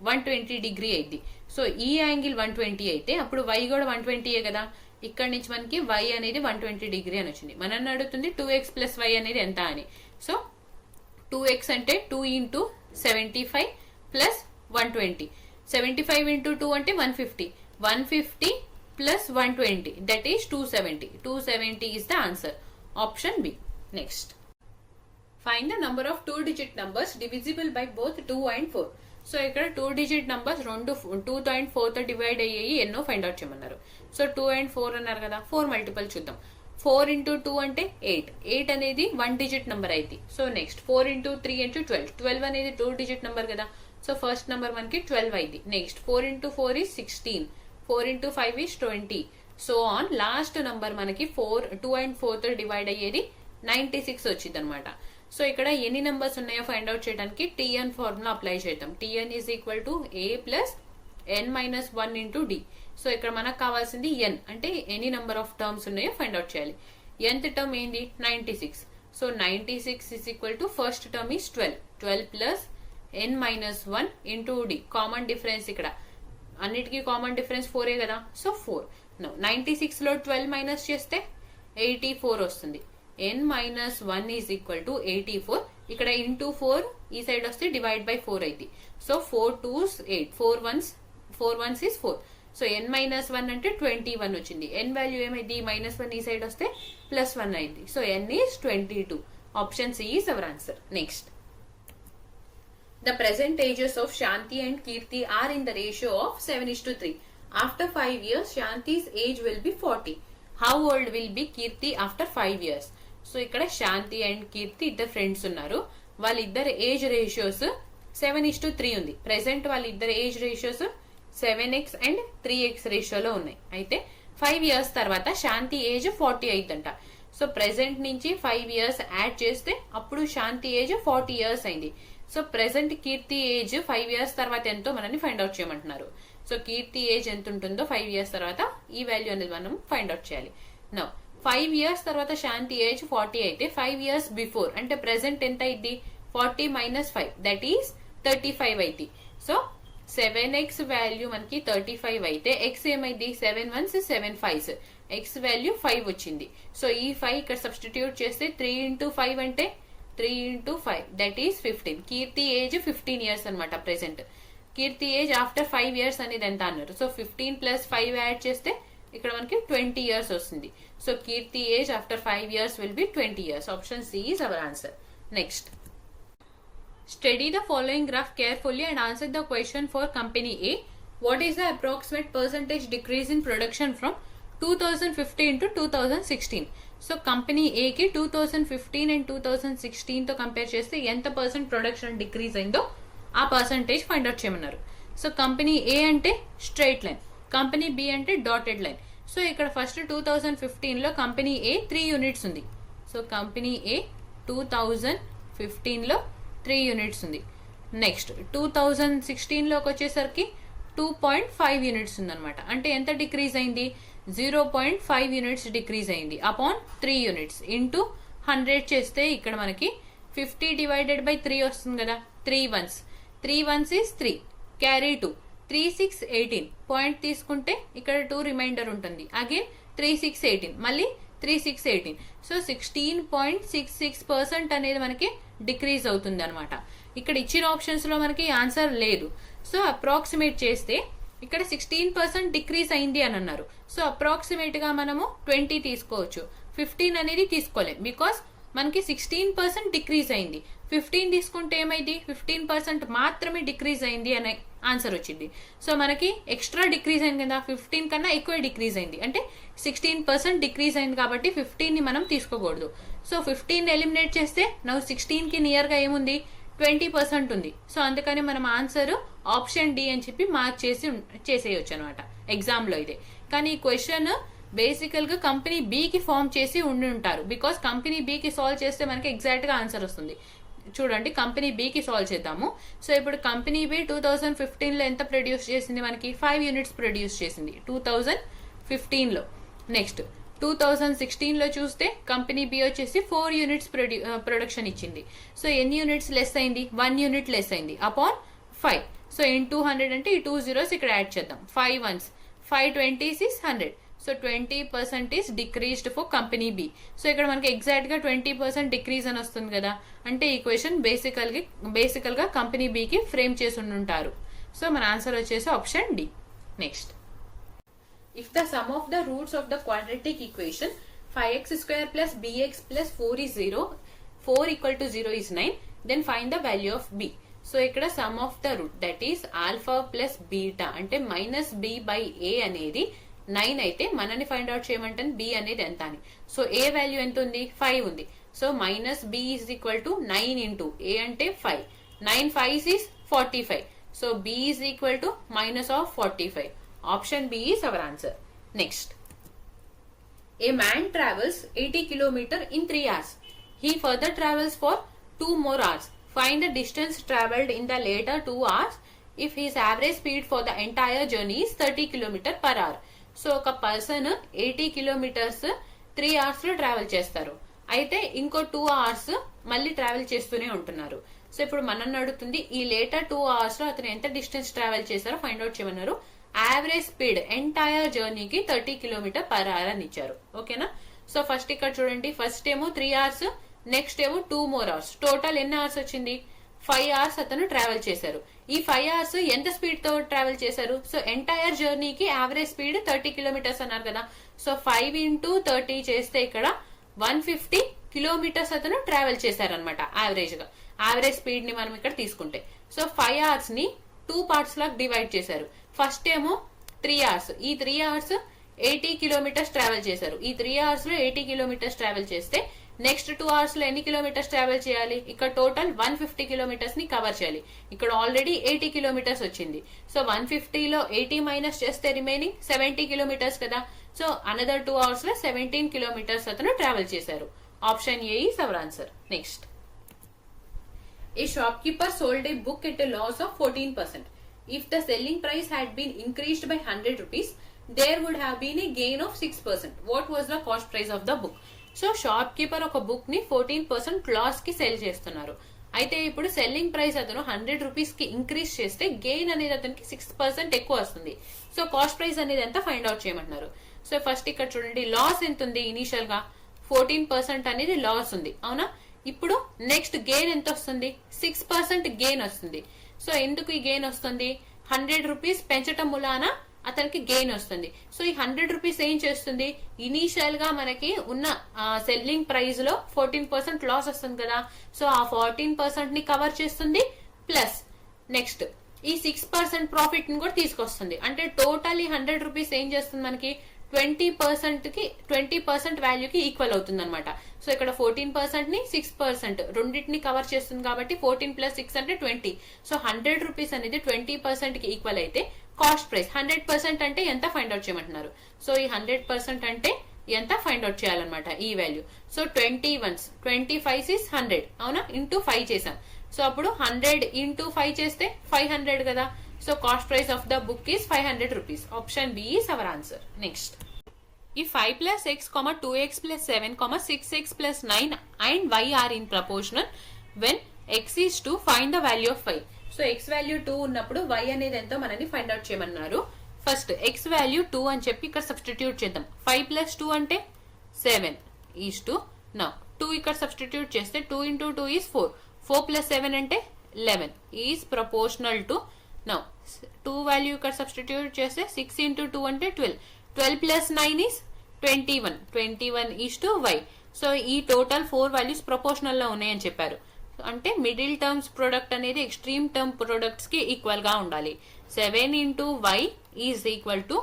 120 డిగ్రీ అయింది. సో ఈ యాంగిల్ 120 అయితే అప్పుడు y కూడా 120 కదా. ఇక్కడ నుంచి మనకి y అనేది 120 డిగ్రీ అని వచ్చింది. మనల్ని అడుగుతుంది 2x plus y అనేది ఎంత అని. సో 2x అంటే 2 into 75 plus 120, 75 into 2 అంటే 150 plus 120, that is 270. 270 is the answer. Option B. Next, find the number of 2-digit numbers divisible by both 2 and 4. So ఇక్కడ 2-digit numbers 2 and 4 తో divide అయ్యాయి, ఎన్నో find out చేయమన్నారు. So 2 and 4 అన్నారు కదా, 4 multiple చూద్దాం. 4 into 2 అంటే 8 అనేది 1-digit నెంబర్ అయింది. సో నెక్స్ట్ 4 into 3 into 12 అనేది 2-digit నెంబర్ కదా. సో ఫస్ట్ నెంబర్ మనకి 12 అయింది. Next 4 into 4 is 16, 4 into 5 is 20. So on last number మనకి 2 and 4 తో డివైడ్ అయ్యేది 96 వచ్చింది అనమాట. సో ఇక్కడ ఎన్ని నెంబర్స్ ఉన్నాయో ఫైండ్ అవుట్ చేయడానికి tn ఫార్ములా అప్లై చేద్దాం. tn is equal to a plus n minus 1 into d. So ఇక్కడ మనకు కావాల్సింది n అంటే ఎన్ని నెంబర్ ఆఫ్ టర్మ్స్ ఉన్నాయో ఫైండ్ అవుట్ చేయాలి. nth టర్మ్ ఏంది 96. So 96 is equal to first term is 12 plus n minus 1 into d. Common difference ఇక్కడ అన్నిటికీ కామన్ డిఫరెన్స్ 4 కదా. సో 4. 96 లో 12 మైనస్ చేస్తే 84 వస్తుంది. n minus 1 is equal to 84. ఇక్కడ ఇంటూ 4 ఈ సైడ్ వస్తే డివైడ్ బై 4 అయింది. So 4 2s 8, 4 1s 4 ones is 4. So n minus 1 అంటే 21 వచ్చింది. n వాల్యూ ఏమైంది, -1 ఈ సైడ్ వస్తే +1 అయింది. So n is 22. Option C is our answer. Next, the present ages of Shanti and Kirti are in the ratio of 7:3. After 5 years, Shanti's age will be 40. How old will be Kirti after 5 years? So ఇక్కడ శాంతి and కీర్తి ఇద్దరు friends ఉన్నారు. వాళ్ళిద్దరు age ratios 7:3 ఉంది. Present వాళ్ళిద్దరు age ratios 7x and 3x రేషియోలో ఉన్నాయి. అయితే 5 years తర్వాత శాంతి ఏజ్ 40 అయిద్దంట. సో ప్రెసెంట్ నుంచి 5 ఇయర్స్ యాడ్ చేస్తే అప్పుడు శాంతి ఏజ్ 40 ఇయర్స్ అయింది. So present Keerthi age 5 years తర్వాత ఎంతో మనల్ని ఫైండ్ అవుట్ చేయమంటున్నారు. సో కీర్తి ఏజ్ ఎంత ఉంటుందో 5 ఇయర్స్ తర్వాత ఈ వాల్యూ అనేది మనం ఫైండ్ అవుట్ చేయాలి. నో 5 ఇయర్స్ తర్వాత శాంతి ఏజ్ 40 అయితే 5 ఇయర్స్ బిఫోర్ అంటే ప్రెసెంట్ ఎంత అయింది, 40 - 5 దట్ ఈస్ 35 అయింది. సో 7x వాల్యూ మనకి 35 అయితే x ఏమైంది, 7 1s 7 5s, x వాల్యూ 5 వచ్చింది. సో ఈ 5 ఇక్కడ సబ్స్టిట్యూట్ చేస్తే 3 × 5 అంటే 3 × 5 that is 15. Keerthi age 15 years అనమాట present. Keerthi age after 5 years అనేది ఎంత అన్నారు. సో 15 + 5 యాడ్ చేస్తే ఇక్కడ మనకి 20 ఇయర్స్ వస్తుంది. So Keerthi age after 5 years will be 20 years. Option C is our answer. Next, study the following graph carefully and answer the question for company A. What is the approximate percentage decrease in production from 2015 to 2016? So company ఏ కి 2015 and 2016 తో compare చేస్తే ఎంత percent production decrease అయిందో ఆ percentage find out చేయమన్నారు. So company ఏ అంటే straight line, company B అంటే dotted line. So ఇక్కడ ఫస్ట్ 2015 లో కంపెనీ ఏ 3 యూనిట్స్ ఉంది. సో కంపెనీ ఏ 2015 లో 3 యూనిట్స్ ఉంది. నెక్స్ట్ 2016 లోకి వచ్చేసరికి 2.5 యూనిట్స్ ఉందన్నమాట. అంటే ఎంత డిక్రీజ్ అయింది, 0.5 యూనిట్స్ డిక్రీజ్ అయింది అపాన్ 3 యూనిట్స్. ఇంటూ 100 చేస్తే ఇక్కడ మనకి 50 డివైడెడ్ బై 3 వస్తుంది కదా. 3 ones is 3, క్యారీ 2, 3 6 18. పాయింట్ తీసుకుంటే ఇక్కడ 2 రిమైండర్ ఉంటుంది. అగైన్ 3 6 18, మళ్ళీ 3 6 18. సో 16.66% అనేది మనకి డిక్రీజ్ అవుతుంది అనమాట. ఇక్కడ ఇచ్చిన ఆప్షన్స్ లో మనకి ఆన్సర్ లేదు. సో అప్రాక్సిమేట్ చేస్తే ఇక్కడ 16% డిక్రీజ్ అయింది అని అన్నారు. సో అప్రాక్సిమేట్ గా మనము 20 తీసుకోవచ్చు, 15 అనేది తీసుకోలేం. బికాస్ మనకి 16% డిక్రీజ్ అయింది. 15 తీసుకుంటే ఏమైంది, 15% మాత్రమే డిక్రీజ్ అయింది అనే ఆన్సర్ వచ్చింది. సో మనకి ఎక్స్ట్రా డిక్రీజ్ అయింది కదా, 15 కన్నా ఎక్కువ డిక్రీజ్ అయింది. అంటే 16% డిక్రీజ్ అయింది కాబట్టి 15 ని మనం తీసుకోకూడదు. సో 15 ఎలిమినేట్ చేస్తే నవ్వు 16 కి నియర్ గా ఏముంది, 20% ఉంది. సో అందుకని మనం ఆన్సర్ ఆప్షన్ డి అని చెప్పి మార్క్ చేసేయచ్చు అనమాట ఎగ్జామ్ లో ఇదే. కానీ ఈ క్వశ్చన్ బేసికల్ గా కంపెనీ బి కి ఫామ్ చేసి ఉండి ఉంటారు. బికాస్ కంపెనీ బి కి సాల్వ్ చేస్తే మనకి ఎగ్జాక్ట్ గా ఆన్సర్ వస్తుంది. చూడండి, కంపెనీ బి కి సాల్వ్ చేద్దాము. సో ఇప్పుడు కంపెనీ బి 2015 లో ఎంత ప్రొడ్యూస్ చేసింది, మనకి 5 యూనిట్స్ ప్రొడ్యూస్ చేసింది 2015 లో. నెక్స్ట్ 2016 లో చూస్తే కంపెనీ బి వచ్చేసి 4 యూనిట్స్ ప్రొడక్షన్ ఇచ్చింది. సో ఎన్ని యూనిట్స్ లెస్ అయింది, 1 యూనిట్ లెస్ అయింది అపాన్ 5. సో ఇంటూ 100 అంటే ఈ 2 zeros ఇక్కడ యాడ్ చేద్దాం. 5 ones 5 20s is 100. సో 20% is decreased for company B. So ఇక్కడ మనకి ఎగ్జాక్ట్ గా 20% డిక్రీజ్ అని వస్తుంది కదా. అంటే ఈ క్వశ్చన్ బేసికల్ గా కంపెనీ బి కి ఫ్రేమ్ చేసి ఉంటారు. సో మన ఆన్సర్ వచ్చేసి option D. Next, if the sum of the roots of the quadratic equation 5x square plus bx plus 4 is 0, 4 equal to 0 is 9, then find the value of b. So ఇక్కడ sum of the root that is alpha plus beta అంటే minus b by a అనేది 9 అయితే మనని find out చేయమంటాను b అనేది ఎంత అని. So a value ఎంత ఉంది, 5 ఉంది. So minus b is equal to 9 into a అంటే 5. 9 5s is 45. So b is equal to minus of 45. Option B is our answer. Next, a man travels 80 km in 3 hours. He further travels for 2 more hours. Find the distance travelled in the later 2 hours if his average speed for the entire journey is 30 km per hour. So ఒక person 80 kilometers 3 hours లో travel చేస్తారు. అయితే ఇంకో 2 hours మళ్ళీ travel చేస్తూనే ఉంటున్నారు. So ఇప్పుడు మనల్ని అడుగుతుంది ఈ లేటర్ 2 hours లో అతను ఎంత డిస్టెన్స్ ట్రావెల్ చేశారో ఫైండ్ అవుట్ చేయమన్నారు. యావరేజ్ స్పీడ్ ఎంటైర్ జర్నీకి 30 km per hour అని ఇచ్చారు. ఓకేనా. సో ఫస్ట్ ఇక్కడ చూడండి, ఫస్ట్ ఏమో 3 hours, నెక్స్ట్ ఏమో 2 more hours. టోటల్ ఎన్ని అవర్స్ వచ్చింది, 5 hours అతను ట్రావెల్ చేశారు. ఈ 5 hours ఎంత స్పీడ్ తో ట్రావెల్ చేశారు? సో ఎంటైర్ జర్నీకి యావరేజ్ స్పీడ్ 30 కిలోమీటర్స్ అన్నారు కదా. సో 5 into 30 చేస్తే ఇక్కడ 150 కిలోమీటర్స్ అతను ట్రావెల్ చేశారనమాట యావరేజ్ గా. యావరేజ్ స్పీడ్ ని మనం ఇక్కడ తీసుకుంటే సో 5 hours ని 2 parts లాగా డివైడ్ చేశారు. ఫస్ట్ ఏమో 3 hours. ఈ 3 hours 80 కిలోమీటర్స్ ట్రావెల్ చేశారు. ఈ 3 hours లో 80 కిలోమీటర్స్ ట్రావెల్ చేస్తే నెక్స్ట్ 2 hours లో ఎన్ని కిలోమీటర్స్ ట్రావెల్ చేయాలి? ఇక్కడ టోటల్ 150 కిలోమీటర్స్ ని కవర్ చేయాలి. ఇక్కడ ఆల్రెడీ 80 కిలోమీటర్స్ వచ్చింది. సో 150 లో 80 మైనస్ చేస్తే రిమైనింగ్ 70 కిలోమీటర్స్ కదా. సో అనదర్ 2 hours లో 17 కిలోమీటర్స్ అతను ట్రావెల్ చేశారు. Option A is our answer. Next, a shopkeeper sold a book at a loss of 14%. If the selling price had been increased by 100 rupees, there would have been a gain of 6%. What was the cost price of the book? So shop keeper ఒక book ని 14% loss కి cell చేస్తున్నారు. అయితే ఇప్పుడు selling price అతను 100 rupees కి increase చేస్తే gain అనేది అతనికి 6% ఎక్కువ వస్తుంది. సో కాస్ట్ ప్రైస్ అనేది ఎంత ఫైండ్ అవుట్ చేయమంటున్నారు. సో ఫస్ట్ ఇక్కడ చూడండి, లాస్ ఎంత ఉంది? ఇనీషియల్ గా 14% అనేది లాస్ ఉంది, అవునా? ఇప్పుడు నెక్స్ట్ గెయిన్ ఎంత వస్తుంది? 6% గెయిన్ వస్తుంది. సో ఎందుకు ఈ గెయిన్ వస్తుంది? 100 రూపీస్ పెంచటం మూలాన అతనికి గెయిన్ వస్తుంది. సో ఈ 100 రూపీస్ ఏం చేస్తుంది? ఇనీషియల్ గా మనకి ఉన్న సెల్లింగ్ ప్రైస్ లో 14% లాస్ వస్తుంది కదా. సో ఆ 14% ని కవర్ చేస్తుంది. ప్లస్ నెక్స్ట్ ఈ 6% ప్రాఫిట్ ని కూడా తీసుకొస్తుంది. అంటే టోటల్ ఈ 100 రూపీస్ ఏం చేస్తుంది? మనకి 20% వాల్యూకి ఈక్వల్ అవుతుంది అనమాట. సో ఇక్కడ 14% ని 6% రెండింటిని కవర్ చేస్తుంది కాబట్టి 14 + 6 అంటే 20. సో 100 రూపీస్ అనేది 20% కి ఈక్వల్ అయితే కాస్ట్ ప్రైస్ 100% అంటే ఎంత ఫైండ్ అవుట్ చేయమంటున్నారు. సో ఈ 100% అంటే ఎంత ఫైండ్ అవుట్ చేయాలన్నమాట ఈ వాల్యూ. సో 20 ones 25 is 100, అవునా? ఇంటూ 5 చేసాం. సో అప్పుడు 100 into 5 చేస్తే 500 కదా. So cost price of the book is 500 rupees. Option B is our answer. Next, if 5 plus x, 2x plus 7, 6x plus 9 and y are in proportional when x is 2, find the value of y. So x value 2 ఉన్నప్పుడు y అనేది ఎంతో మనని find out చేయమన్నారు. First x value 2 అని చెప్పి ఇక్కడ substitute చేద్దాం. 5 plus 2 అంటే 7 ఈస్ 2. నా 2 ఇక్కడ సబ్స్టిట్యూట్ చేస్తే 2 into 2 is 4. 4 plus 7 అంటే 11 ఈజ్ ప్రపోర్షనల్ టు. నా 2 వాల్యూ ఇక్కడ సబ్స్టిట్యూట్ చేస్తే 6 into 2 అంటే 12. 12 plus 9 is 21. 21 is to y. So ఈ టోటల్ 4 వాల్యూస్ ప్రపోర్షనల్ లో ఉన్నాయని చెప్పారు. అంటే మిడిల్ టర్మ్స్ ప్రొడక్ట్ అనేది ఎక్స్ట్రీమ్ టర్మ్ ప్రొడక్ట్స్ కి ఈక్వల్ గా ఉండాలి. 7 into y is equal to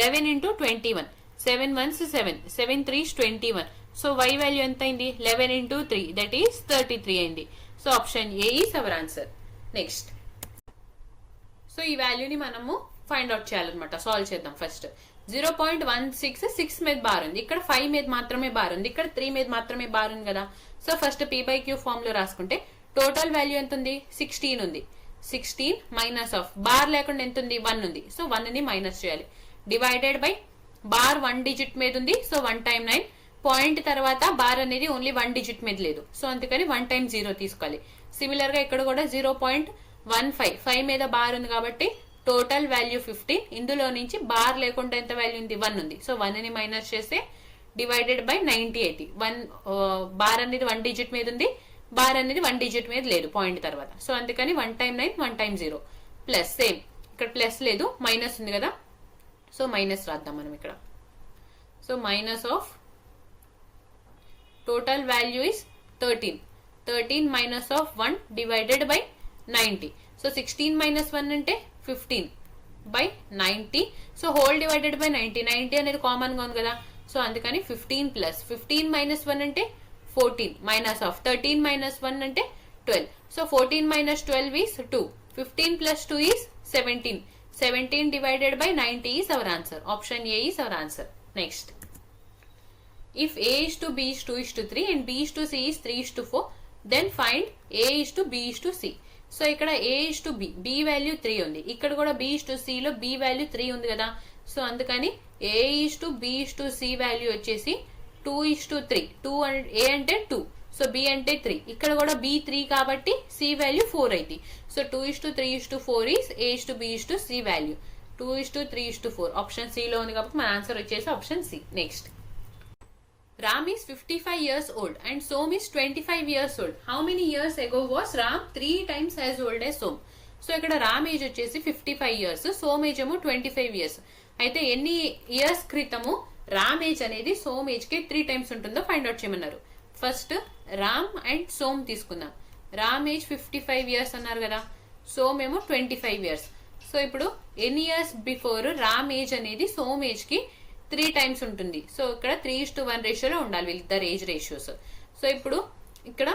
11 into 21. 7 ones 7, 7 3s 21. So y value ఎంత అయింది? 11 into 3, దట్ ఈస్ 33 అయింది. So option A is our answer. Next, so ఈ వాల్యూని మనము ఫైండ్ అవుట్ చేయాలన్నమాట. సాల్వ్ చేద్దాం. ఫస్ట్ 0.16 6 మీద బార్ ఉంది, ఇక్కడ 5 మీద మాత్రమే బార్ ఉంది, ఇక్కడ 3 మీద మాత్రమే బార్ ఉంది కదా. సో ఫస్ట్ p/q ఫార్మ్ లో రాసుకుంటే టోటల్ వాల్యూ ఎంత ఉంది? 16 ఉంది. 16 మైనస్ ఆఫ్ బార్ లేకుండా ఎంత ఉంది? 1 ఉంది. సో 1 ని మైనస్ చేయాలి. డివైడెడ్ బై బార్ 1 డిజిట్ మీద ఉంది. So 1 times 9. పాయింట్ తర్వాత బార్ అనేది ఓన్లీ 1 డిజిట్ మీద లేదు. సో అందుకని 1 times 0 తీసుకోవాలి. సిమిలర్ గా ఇక్కడ కూడా 0.15 5 మీద బార్ ఉంది కాబట్టి టోటల్ వాల్యూ 15. ఇందులో నుంచి బార్ లేకుండా ఎంత వాల్యూ ఉంది? 1 ఉంది. సో 1 ని మైనస్ చేస్తే డివైడెడ్ బై 98. 1 బార్ అనేది 1 డిజిట్ మీద ఉంది, బార్ అనేది 1 డిజిట్ మీద లేదు పాయింట్ తర్వాత. సో అందుకని 1 times 9 1 times 0 ప్లస్. సేమ్ ఇక్కడ ప్లస్ లేదు, మైనస్ ఉంది కదా. సో మైనస్ రాద్దాం మనం ఇక్కడ. So minus of total value is 13. 13 minus of 1 divided by 90. So 16 minus 1 అంటే 15 by 90. So whole divided by 90. 90 అనేది కామన్ గా ఉంది కదా. సో అందుకని 15 ప్లస్ 15 మైనస్ 1 అంటే 14 మైనస్ ఆఫ్ 13 మైనస్ 1 అంటే 12. So 14 minus 12 is 2. 15 plus 2 is 17. 17 divided by 90 is our answer. Option A is our answer. Next, if A is to B is 2 is to 3 and B is to C is 3 is to 4, then find A is to B is to C. So ఇక్కడ A is to B, B value 3 ఉంది. ఇక్కడ కూడా B is to C లో B value 3 ఉంది కదా. So అందుకని A is to B is to C value వచ్చేసి 2 is to 3. 2 A అంటే 2, సో B అంటే 3. ఇక్కడ కూడా B 3 కాబట్టి C వాల్యూ 4 అయింది. So 2 is to 3 is to 4 is A is to B is to C value. 2 is to 3 is to 4 option C లో ఉంది కాబట్టి మన ఆన్సర్ వచ్చేసి option C. Next, Ram is 55 years old and Som is 25 years old. How many years ago was Ram 3 times as old as Som? So ఇక్కడ Ram age వచ్చేసి 55 years, soan age ఏమో 25 years. అయితే ఎన్ని ఇయర్స్ క్రితము రామ్ ఏజ్ అనేది soan age కి 3 times ఉంటుందో find out చేయమన్నారు. ఫస్ట్ రామ్ అండ్ సోమ్ తీసుకుందాం. రామ్ ఏజ్ 55 ఇయర్స్ అన్నారు కదా, సోమ్ ఏమో 25 ఇయర్స్. సో ఇప్పుడు ఎన్ని ఇయర్స్ బిఫోర్ రామ్ ఏజ్ అనేది సోమ్ ఏజ్ కి 3 టైమ్స్ ఉంటుంది. సో ఇక్కడ 3:1 రేషియోలో ఉండాలి వీళ్ళిద్దరు ఏజ్ రేషియోస్. సో ఇప్పుడు ఇక్కడ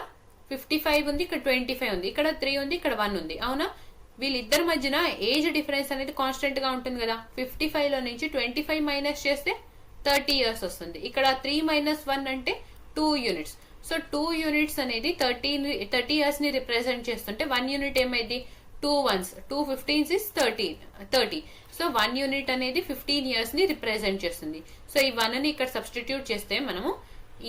55 ఉంది, ఇక్కడ 25 ఉంది, ఇక్కడ 3 ఉంది, ఇక్కడ 1 ఉంది. అవునా, వీళ్ళిద్దరి మధ్యన ఏజ్ డిఫరెన్స్ అనేది కాన్స్టెంట్ గా ఉంటుంది కదా. 55 లో నుంచి 25 మైనస్ చేస్తే 30 ఇయర్స్ వస్తుంది. ఇక్కడ 3 మైనస్ 1 అంటే 2 యూనిట్స్. సో 2 యూనిట్స్ అనేది 30 ఇయర్స్ ని రిప్రజెంట్ చేస్తుంటే 1 యూనిట్ ఏమైంది, 2 ones, 2 15s is 30. So 1 unit అనేది 15 ఇయర్స్ ని రిప్రజెంట్ చేస్తుంది. సో ఈ 1 ని ఇక్కడ సబ్స్టిట్యూట్ చేస్తే మనము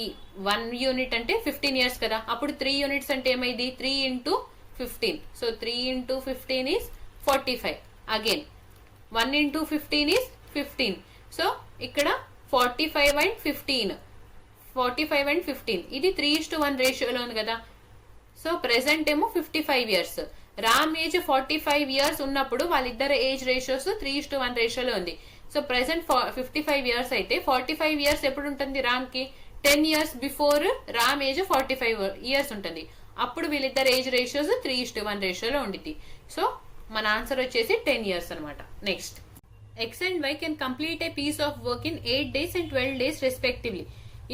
ఈ 1 యూనిట్ అంటే 15 ఇయర్స్ కదా, అప్పుడు 3 యూనిట్స్ అంటే ఏమైంది, 3 into 15. So 3 into 15 is 45. Again 1 into 15 is 15. So ఇక్కడ 45 and 15. ఇది 3:1 రేషియోలో ఉంది కదా. సో ప్రెసెంట్ ఏమో 55 ఇయర్స్. రామ్ ఏజ్ 45 ఇయర్స్ ఉన్నప్పుడు వాళ్ళిద్దరు ఏజ్ రేషియోస్ 3:1 రేషియోలో ఉంది. సో ప్రెసెంట్ 55 ఇయర్స్ అయితే 45 ఇయర్స్ ఎప్పుడు ఉంటుంది రామ్ కి, 10 years before Ram age 45 years ఉంటుంది. అప్పుడు వీళ్ళిద్దరు ఏజ్ రేషియోస్ 3:1 రేషియోలో ఉండిద్ది. సో మన ఆన్సర్ వచ్చేసి 10 ఇయర్స్ అనమాట. Next, X and Y can complete a piece of work in 8 days and 12 days respectively.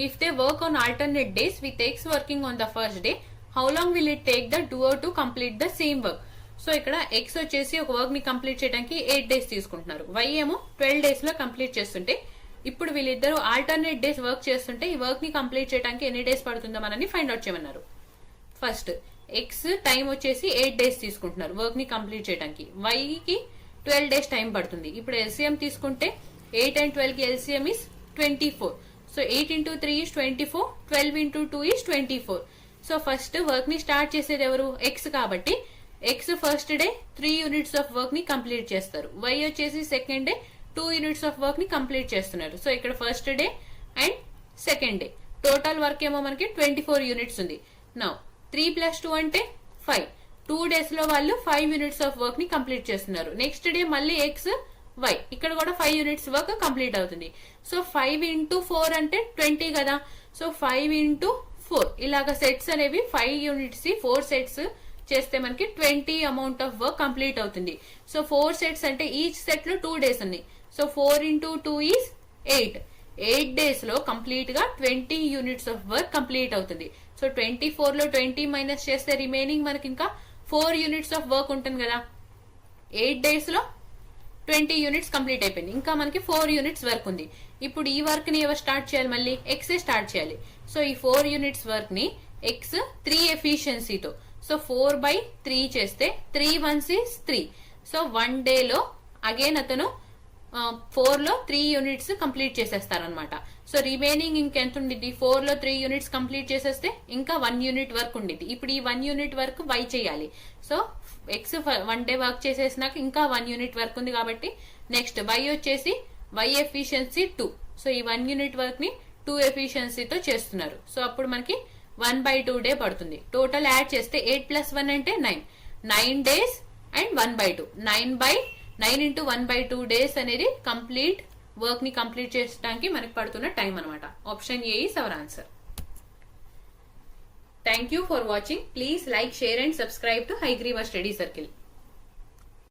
If they work on alternate days with X working on the first day, how long will it take the duo to complete the same work? So ఇక్కడ X వచ్చేసి ఒక work ని complete చేయడానికి 8 days తీసుకుంటున్నారు, Y ఏమో 12 days లో complete చేస్తుంటే, ఇప్పుడు వీళ్ళిద్దరు ఆల్టర్నేట్ డేస్ వర్క్ చేస్తుంటే ఈ వర్క్ ని కంప్లీట్ చేయడానికి ఎన్ని డేస్ పడుతుందో మనని ఫైండ్ అవుట్ చేయమన్నారు. ఫస్ట్ ఎక్స్ టైం వచ్చేసి 8 డేస్ తీసుకుంటున్నారు వర్క్ ని కంప్లీట్ చేయడానికి, వై కి 12 డేస్ టైం పడుతుంది. ఇప్పుడు ఎల్సిఎం తీసుకుంటే 8 and 12 కి LCM is 24. So 8 into 3 is 24, 12 into 2 is 24. So first work ని స్టార్ట్ చేసేది ఎవరు, ఎక్స్. కాబట్టి X first day 3 units of work ని కంప్లీట్ చేస్తారు, వై వచ్చేసి second day 2 units of work ని కంప్లీట్ చేస్తున్నారు. సో ఇక్కడ first day and second day total work ఏమో మనకి 24 యూనిట్స్ ఉంది. నౌ 3 + 2 అంటే 5. 2 డేస్ లో వాళ్ళు 5 యూనిట్స్ ఆఫ్ వర్క్ ని కంప్లీట్ చేస్తున్నారు. నెక్స్ట్ డే మళ్ళీ ఎక్స్, వై, ఇక్కడ కూడా 5 యూనిట్స్ వర్క్ కంప్లీట్ అవుతుంది. సో 5 into 4 అంటే 20 కదా. సో 5 into 4 ఇలాగా సెట్స్ అనేవి 5 యూనిట్స్ 4 సెట్స్ చేస్తే మనకి 20 అమౌంట్ ఆఫ్ వర్క్ కంప్లీట్ అవుతుంది. సో 4 సెట్స్ అంటే ఈచ్ సెట్ లో 2 డేస్ ఉన్నాయి. So 4 into 2 is 8. 8 డేస్ లో కంప్లీట్ గా 20 యూనిట్స్ ఆఫ్ వర్క్ కంప్లీట్ అవుతుంది. సో 24 లో 20 మైనస్ చేస్తే రిమైనింగ్ మనకి ఇంకా 4 యూనిట్స్ ఆఫ్ వర్క్ ఉంటుంది కదా. 8 డేస్ లో 20 యూనిట్స్ కంప్లీట్ అయిపోయింది, ఇంకా మనకి 4 యూనిట్స్ వర్క్ ఉంది. ఇప్పుడు ఈ వర్క్ ని ఎవరు స్టార్ట్ చేయాలి, మళ్ళీ ఎక్స్ స్టార్ట్ చేయాలి. సో ఈ 4 యూనిట్స్ వర్క్ ని ఎక్స్ 3 ఎఫిషియన్సీతో, సో 4/3 చేస్తే 3 ones is 3. సో 1 డే లో అగైన్ అతను 4 లో 3 యూనిట్స్ కంప్లీట్ చేసేస్తారనమాట. సో రిమైనింగ్ ఇంకెంత ఉండిద్ది, 4 లో 3 యూనిట్స్ కంప్లీట్ చేసేస్తే ఇంకా 1 యూనిట్ వర్క్ ఉండిద్ది. ఇప్పుడు ఈ 1 యూనిట్ వర్క్ వై చేయాలి. సో ఎక్స్ 1 డే వర్క్ చేసేసినాక ఇంకా 1 యూనిట్ వర్క్ ఉంది కాబట్టి నెక్స్ట్ వై వచ్చేసి వై ఎఫిషియన్సీ 2. సో ఈ 1 యూనిట్ వర్క్ ని 2 ఎఫిషియన్సీతో చేస్తున్నారు. సో అప్పుడు మనకి 1/2 డే పడుతుంది. టోటల్ యాడ్ చేస్తే 8 + 1 అంటే 9. 9 డేస్ అండ్ 1/2. 9 into 1/2 డేస్ అనేది కంప్లీట్ వర్క్ ని కంప్లీట్ చేయడానికి మనకి పడుతున్న టైం అనమాట. Option A is our answer. Thank you for watching. Please like, share and subscribe to Hayagreeva study circle.